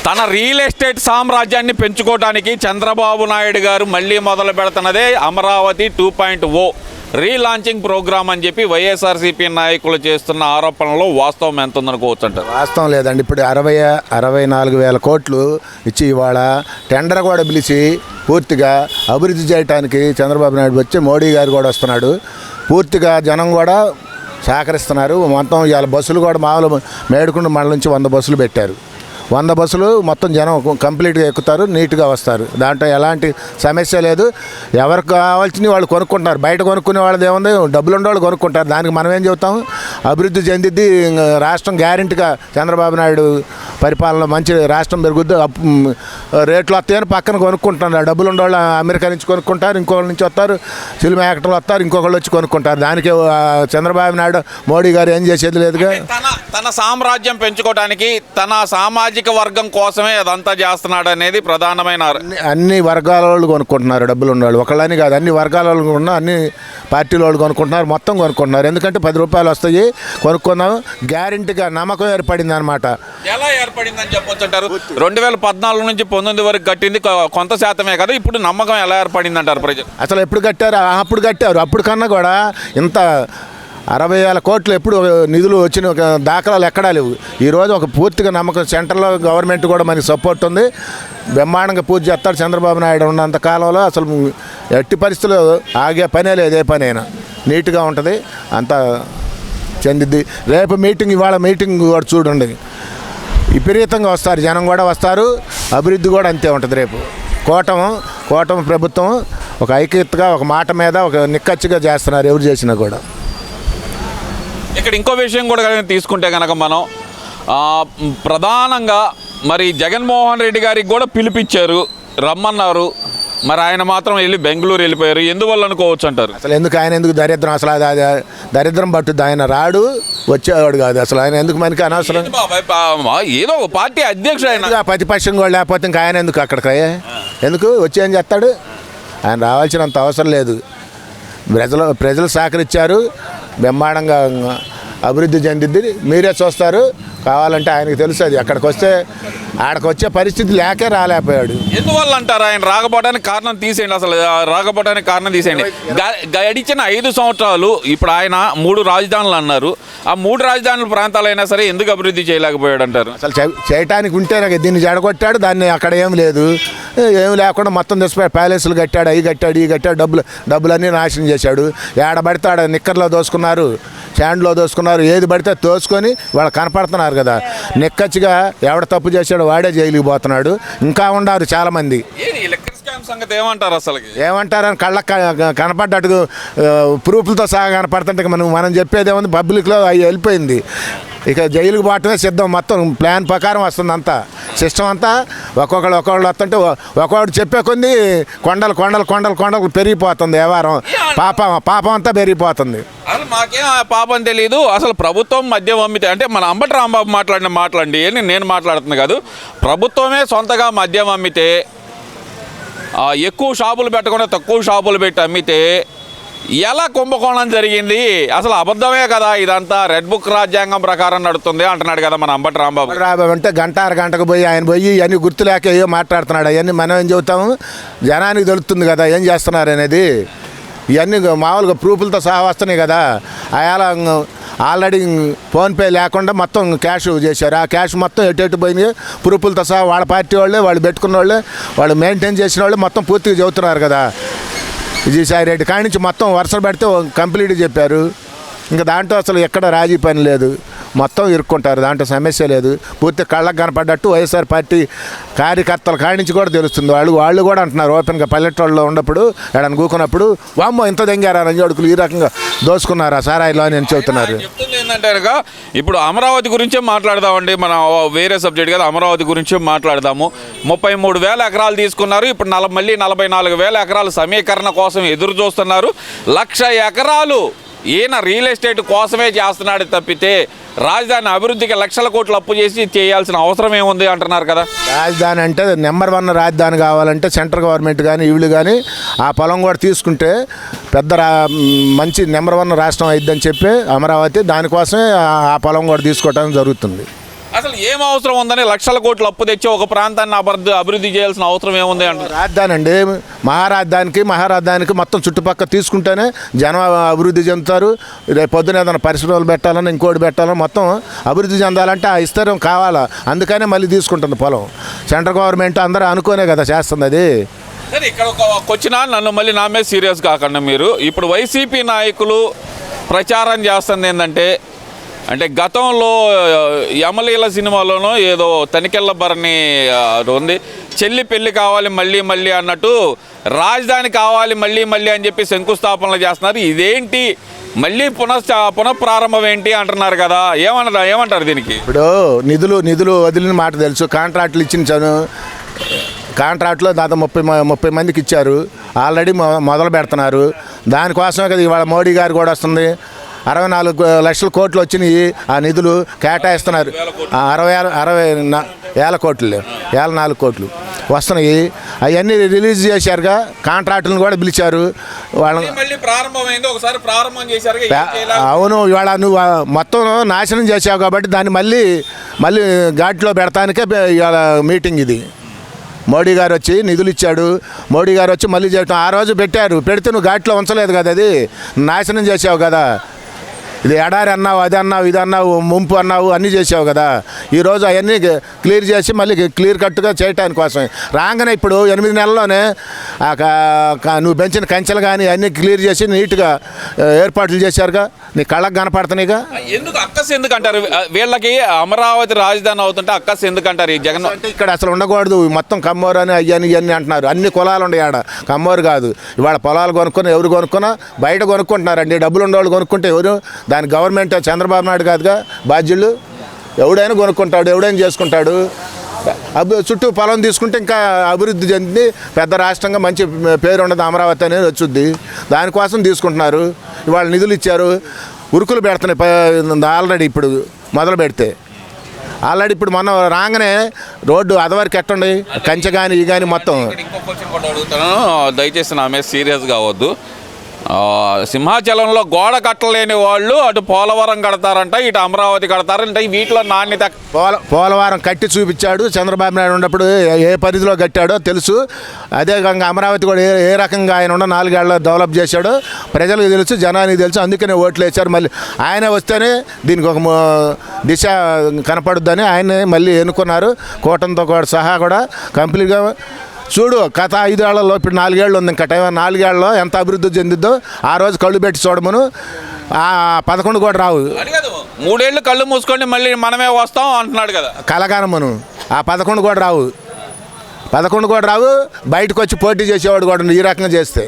తన real estate సామ్రాజ్యాన్ని పెంచుకోవడానికి చంద్రబాబు నాయుడు గారు మళ్ళీ మొదలు పెడుతున్నదే అమరావతి 2.0 రీలాంచింగ్ ప్రోగ్రామ్ అని చెప్పి వైఎస్ఆర్సీపీ నాయకులు చేస్తున్న ఆరోపణలో వాస్తవం ఎంత ఉందనుకోవచ్చు అంటారు? వాస్తవం లేదండి. ఇప్పుడు 64,000 కోట్లు ఇచ్చి ఇవాళ టెండర్ కూడా పిలిచి పూర్తిగా అభివృద్ధి చేయడానికి చంద్రబాబు నాయుడు వచ్చి మోడీ గారు కూడా వస్తున్నాడు. పూర్తిగా జనం కూడా సహకరిస్తున్నారు. మొత్తం ఇవాళ బస్సులు కూడా మామూలు మేడుకుండ మండలం నుంచి 100 బస్సులు పెట్టారు. 100 బస్సులు మొత్తం జనం కంప్లీట్గా ఎక్కుతారు, నీట్గా వస్తారు. దాంట్లో ఎలాంటి సమస్య లేదు. ఎవరికి కావాల్సినవి వాళ్ళు కొనుక్కుంటున్నారు. బయట కొనుక్కునే వాళ్ళది ఏముంది, డబ్బులు ఉండేవాళ్ళు కొనుక్కుంటారు. దానికి మనం ఏం చెబుతాం? అభివృద్ధి చెందిద్ది రాష్ట్రం గ్యారెంటీగా. చంద్రబాబు నాయుడు పరిపాలన మంచి రాష్ట్రం పెరుగుద్ది, రేట్లు వస్తాయని పక్కన కొనుక్కుంటున్నారు. డబ్బులు ఉండేవాళ్ళు అమెరికా నుంచి కొనుక్కుంటారు, ఇంకొకళ్ళ నుంచి వస్తారు, సినిమా యాక్టర్లు వస్తారు, ఇంకొకళ్ళు వచ్చి కొనుక్కుంటారు. దానికి చంద్రబాబు నాయుడు మోడీ గారు ఏం చేసేది లేదుగా. తన సామ్రాజ్యం పెంచుకోవడానికి తన సామాజిక వర్గం కోసమే అదంతా చేస్తున్నాడు అనేది ప్రధానమైన. అన్ని వర్గాల వాళ్ళు కొనుక్కుంటున్నారు, డబ్బులు ఉన్నవాళ్ళు. ఒకళ్ళని కాదు, అన్ని వర్గాల వాళ్ళు ఉన్న అన్ని పార్టీల వాళ్ళు కొనుక్కుంటున్నారు, మొత్తం కొనుక్కుంటున్నారు. ఎందుకంటే 10 రూపాయలు వస్తాయి, కొనుక్కుందాం గ్యారెంటీగా నమ్మకం ఏర్పడింది అనమాట. ఎలా ఏర్పడిందని చెప్పొచ్చు అంటారు? 2014 నుంచి 19 వరకు కట్టింది కొంత శాతమే కదా, ఇప్పుడు నమ్మకం ఎలా ఏర్పడింది అంటారు ప్రజలు? అసలు ఎప్పుడు కట్టారు? అప్పుడు కట్టారు. అప్పుడు కన్నా కూడా ఇంత 60,000 కోట్లు ఎప్పుడు నిధులు వచ్చిన దాఖలాలు ఎక్కడా లేవు. ఈరోజు ఒక పూర్తిగా నమ్మకం. సెంట్రల్లో గవర్నమెంట్ కూడా మనకి సపోర్ట్ ఉంది. బ్రహ్మాండంగా పూర్తి చేస్తాడు చంద్రబాబు నాయుడు ఉన్నంత కాలంలో. అసలు ఎట్టి పరిస్థితుల్లో ఆగే పనే లేదు. ఏ పని అయినా నీట్గా ఉంటుంది, అంతా చెందిద్ది. రేపు మీటింగ్, ఇవాళ మీటింగ్ కూడా చూడండి, విపరీతంగా వస్తారు, జనం కూడా వస్తారు. అభివృద్ధి కూడా అంతే ఉంటుంది. రేపు కూటమి ప్రభుత్వం ఒక ఐక్యతగా, ఒక మాట మీద, ఒక నిక్కచ్చిగా చేస్తున్నారు ఎవరు చేసినా కూడా. ఇక్కడ ఇంకో విషయం కూడా తీసుకుంటే కనుక మనం ప్రధానంగా మరి జగన్మోహన్ రెడ్డి గారికి కూడా పిలిపించారు, రమ్మన్నారు. మరి ఆయన మాత్రం వెళ్ళి బెంగళూరు వెళ్ళిపోయారు. ఎందువల్ల అనుకోవచ్చు అంటారు? అసలు ఎందుకు ఆయన ఎందుకు దరిద్రం? అసలు అది దరిద్రం పట్టుద్ది. ఆయన రాడు, వచ్చేవాడు కాదు. అసలు ఆయన ఎందుకు మనకి అనవసరం? ఏదో ఒక పార్టీ అధ్యక్షుడు ఆయన, ప్రతిపక్షం కూడా లేకపోతే ఇంకా ఆయన ఎందుకు అక్కడికి? ఎందుకు వచ్చి ఏం చేస్తాడు? ఆయన రావాల్సినంత అవసరం లేదు. ప్రజలు సహకరించారు, బ్రహ్మాండంగా అభివృద్ధి చెందిద్ది. మీరే చూస్తారు. కావాలంటే ఆయనకు తెలుసు అది. ఆడకు వచ్చే పరిస్థితి లేకే రాలేకపోయాడు. ఎందువల్ల అంటారు? ఆయన రాకపోవడానికి కారణం తీసేయండి. అసలు రాకపోవడానికి కారణం తీసేయండి. గడిచిన 5 సంవత్సరాలు ఇప్పుడు ఆయన 3 రాజధానులు అన్నారు. ఆ 3 రాజధానుల ప్రాంతాలైనా సరే ఎందుకు అభివృద్ధి చేయలేకపోయాడు అంటారు? అసలు చేయటానికి ఉంటే దీన్ని జడగొట్టాడు. దాన్ని అక్కడ ఏం లేదు, ఏం లేకుండా మొత్తం తెచ్చిపోయాడు. ప్యాలెస్లు కట్టాడు, అవి కట్టాడు, ఇవి కట్టాడు. డబ్బులన్నీ నాశనం చేశాడు. ఏడ పడితే ఆడ నిక్కర్లో దోసుకున్నారు, శాండ్లో దోసుకున్నారు. ఏది పడితే తోసుకొని వాళ్ళు కనపడుతున్నారు కదా. నిక్కచ్చిగా ఎవడ తప్పు చేశాడో వాడే జైలుకి పోతున్నాడు. ఇంకా ఉన్నారు చాలామంది. సంగతి ఏమంటారు? అసలు ఏమంటారని కళ్ళకు కనపడ్డట్టు ప్రూఫ్లతో సహా కనపడుతుంటే మనం చెప్పేది ఏముంది? పబ్లిక్లో అవి వెళ్ళిపోయింది. ఇక జైలుకు పోవటమే సిద్ధం. మొత్తం ప్లాన్ ప్రకారం వస్తుంది అంతా, సిస్టమ్ అంతా. ఒక్కొక్కళ్ళు వస్తుంటే ఒక్కొక్కడు చెప్పే కొన్ని కొండలు పెరిగిపోతుంది. వ్యవహారం పాపం అంతా పెరిగిపోతుంది. అసలు మాకేం పాపం తెలియదు. అసలు ప్రభుత్వం మద్యం అమ్మితే, అంటే మన అంబటి రాంబాబు మాట్లాడండి అని నేను మాట్లాడుతున్నా కాదు. ప్రభుత్వమే సొంతగా మద్యం అమ్మితే, ఎక్కువ షాపులు పెట్టకుండా తక్కువ షాపులు పెట్టి అమ్మితే ఎలా కుంభకోణం జరిగింది? అసలు అబద్ధమే కదా ఇదంతా. రెడ్ బుక్ రాజ్యాంగం ప్రకారం నడుస్తుంది అంటున్నాడు కదా మన అంబటి రాంబాబు. అంటే గంట 6 గంటకు పోయి ఆయన పోయి ఇవన్నీ గుర్తులేక ఏవో మాట్లాడుతున్నాడు. అవన్నీ మనం ఏం చెబుతాము? జనానికి తెలుస్తుంది కదా ఏం చేస్తున్నారు అనేది. ఇవన్నీ మామూలుగా ప్రూఫ్లతో సహా వస్తున్నాయి కదా. అలా ఆల్రెడీ ఫోన్పే లేకుండా మొత్తం క్యాష్ చేశారు. ఆ క్యాష్ మొత్తం ఎటు పోయింది ప్రూఫ్లతో సహా. వాళ్ళ పార్టీ వాళ్ళే, వాళ్ళు పెట్టుకున్న వాళ్ళే, వాళ్ళు మెయింటైన్ చేసిన వాళ్ళు మొత్తం పూర్తిగా చెబుతున్నారు కదా. విజయసాయి రెడ్డి కాడి నుంచి మొత్తం వరుసలు పెడితే కంప్లీట్గా చెప్పారు. ఇంకా దాంట్లో అసలు ఎక్కడ రాజీ పని లేదు. మొత్తం ఇరుక్కుంటారు, దాంట్లో సమస్య లేదు. పూర్తి కళ్ళకు కనపడ్డట్టు వైఎస్ఆర్ పార్టీ కార్యకర్తల కాడి నుంచి కూడా తెలుస్తుంది. వాళ్ళు కూడా అంటున్నారు ఓపెన్గా. పల్లెటూళ్ళలో ఉన్నప్పుడు ఎడని కూకున్నప్పుడు వామ్మో ఇంత దెంగారా రంజోడుకులు ఈ రకంగా దోసుకున్నారా సారాయిలో అని చెబుతున్నారు. చెప్తుంది ఏంటంటే ఇప్పుడు అమరావతి గురించే మాట్లాడదామండి. మనం వేరే సబ్జెక్ట్ కదా, అమరావతి గురించే మాట్లాడదాము. 33,000 ఎకరాలు తీసుకున్నారు. ఇప్పుడు మళ్ళీ 44,000 ఎకరాలు సమీకరణ కోసం ఎదురు చూస్తున్నారు. 1,00,000 ఎకరాలు ఈయన రియల్ ఎస్టేట్ కోసమే చేస్తున్నాడు తప్పితే రాజధాని అభివృద్ధికి లక్షల కోట్లు అప్పు చేసి చేయాల్సిన అవసరం ఏముంది అంటున్నారు కదా. రాజధాని అంటే నెంబర్ 1 రాజధాని కావాలంటే సెంట్రల్ గవర్నమెంట్ కానీ వీళ్ళు కానీ ఆ పొలం కూడా తీసుకుంటే పెద్ద మంచి నెంబర్ 1 రాష్ట్రం అయిద్దని చెప్పి అమరావతి దానికోసమే ఆ పొలం కూడా తీసుకోవడం జరుగుతుంది. అసలు ఏం అవసరం ఉందని లక్షల కోట్లు అప్పు తెచ్చి ఒక ప్రాంతాన్ని అభివృద్ధి చేయాల్సిన అవసరం ఏముంది అంటారు? రాజధాని అండి, మహారాజధానికి మొత్తం చుట్టుపక్కల తీసుకుంటేనే జనం అభివృద్ధి చెందుతారు. రేపు పొద్దున ఏదైనా పరిశ్రమలు పెట్టాలని ఇంకోటి పెట్టాలని మొత్తం అభివృద్ధి చెందాలంటే ఆ విస్తీర్ణం కావాలా. అందుకనే మళ్ళీ తీసుకుంటుంది పొలం. సెంట్రల్ గవర్నమెంట్ అందరూ అనుకోనే కదా చేస్తుంది అది. సరే, ఇక్కడ వచ్చినా నన్ను మళ్ళీ నా మీద సీరియస్ కాకుండా మీరు ఇప్పుడు వైసీపీ నాయకులు ప్రచారం చేస్తుంది ఏంటంటే, అంటే గతంలో యమలీల సినిమాలోనో ఏదో తనికెళ్ళ భరణి ఉంది, చెల్లి పెళ్లి కావాలి మళ్ళీ మళ్ళీ అన్నట్టు రాజధాని కావాలి మళ్ళీ మళ్ళీ అని చెప్పి శంకుస్థాపనలు చేస్తున్నారు. ఇదేంటి మళ్ళీ పునఃప్రారంభం ఏంటి అంటున్నారు కదా, ఏమంటారు దీనికి? ఇప్పుడు నిధులు వదిలిన మాట తెలుసు. కాంట్రాక్టులు ఇచ్చించాను, కాంట్రాక్ట్లో దాదాపు 30 మందికి ఇచ్చారు. ఆల్రెడీ మొదలు పెడుతున్నారు. దానికోసమే కదా ఇవాళ మోడీ గారు కూడా వస్తుంది. 64 లక్షల కోట్లు వచ్చినాయి, ఆ నిధులు కేటాయిస్తున్నారు. 60 కోట్లు 54 కోట్లు వస్తున్నాయి. అవన్నీ రిలీజ్ చేశారుగా. కాంట్రాక్టులను కూడా పిలిచారు వాళ్ళని. అవును, ఇవాళ నువ్వు మొత్తం నాశనం చేసావు కాబట్టి దాన్ని మళ్ళీ ఘాట్లో పెడతానికే ఇవాళ మీటింగ్ ఇది. మోడీ గారు వచ్చి నిధులు ఇచ్చాడు. మోడీ గారు వచ్చి మళ్ళీ చేయటం. ఆ రోజు పెడితే నువ్వు ఘాట్లో ఉంచలేదు కదా, అది నాశనం చేసావు కదా. ఇది ఎడారి అన్నావు, అది అన్నావు, ఇది అన్నావు, ముంపు అన్నావు, అన్నీ చేసావు కదా. ఈరోజు అవన్నీ క్లియర్ చేసి మళ్ళీ క్లియర్ కట్గా చేయటానికి కోసమే రాగానే ఇప్పుడు 8 నెలల్లోనే నువ్వు పెంచిన కంచెలు కానీ అన్నీ క్లియర్ చేసి నీట్గా ఏర్పాట్లు చేశారుగా. నీ కళ్ళకు కనపడుతున్నాయిగా. ఎందుకు అక్కస్ ఎందుకంటారు వీళ్ళకి? అమరావతి రాజధాని అవుతుంటే అక్కస్ ఎందుకంటారు ఈ జగన్? అంటే ఇక్కడ అసలు ఉండకూడదు, మొత్తం కమ్మోరు అని ఇవన్నీ అంటున్నారు. అన్ని కులాలు ఉన్నాయి ఆడ, కమ్మోరు కాదు. ఇవాళ పొలాలు కొనుక్కుని ఎవరు కొనుక్కున్నా బయట కొనుక్కుంటున్నారండి. డబ్బులు ఉండేవాళ్ళు కొనుక్కుంటే ఎవరు? దాని గవర్నమెంట్ చంద్రబాబు నాయుడు కాదుగా బాధ్యులు. ఎవడైనా కొనుక్కుంటాడు, ఎవడైనా చేసుకుంటాడు. చుట్టూ పొలం తీసుకుంటే ఇంకా అభివృద్ధి చెంది పెద్ద రాష్ట్రంగా మంచి పేరు ఉండదు అమరావతి అనేది వచ్చుద్ది. దానికోసం తీసుకుంటున్నారు. ఇవాళ నిధులు ఇచ్చారు, ఉరుకులు పెడుతున్నాయి. ఆల్రెడీ ఇప్పుడు మొదలు పెడితే ఆల్రెడీ ఇప్పుడు మనం రాగానే రోడ్డు అదవరకు ఎట్టండి, కంచె కానీ ఈ కానీ మొత్తం. ఇంకో క్వశ్చన్ కూడా అడుగుతాను, దయచేసి నా మీద సీరియస్ కావద్దు. సింహాచలంలో గోడ కట్టలేని వాళ్ళు అటు పోలవరం కడతారంట, ఇటు అమరావతి కడతారంట. వీటిలో నాణ్యత పోలవరం కట్టి చూపించాడు చంద్రబాబు నాయుడు ఉన్నప్పుడు. ఏ పరిధిలో కట్టాడో తెలుసు. అదే విధంగా అమరావతి కూడా ఏ రకంగా ఆయన ఉన్న 4 ఏళ్ళలో డెవలప్ చేశాడో ప్రజలకు తెలుసు, జనానికి తెలుసు. అందుకనే ఓట్లు వేశారు. మళ్ళీ ఆయన వస్తేనే దీనికి ఒక దిశ కనపడుద్దని ఆయనే మళ్ళీ ఎన్నుకున్నారు. కూటమితో కూడా సహా కూడా కంప్లీట్గా చూడు. గత 5 ఏళ్లలో ఇప్పుడు 4 ఏళ్ళు ఉంది. ఇంకా టైం 4 ఏళ్లలో ఎంత అభివృద్ధి చెందిద్దో ఆ రోజు కళ్ళు పెట్టి చూడమను. 11 కూడా రావు. 3 ఏళ్ళు కళ్ళు మూసుకోండి మళ్ళీ మనమే వస్తాం అంటున్నాడు కదా. కలగానమ్మను. 11 కూడా రావు. 11 కూడా రావు. బయటకు వచ్చి పోటీ చేసేవాడు కూడా ఈ రకంగా చేస్తే.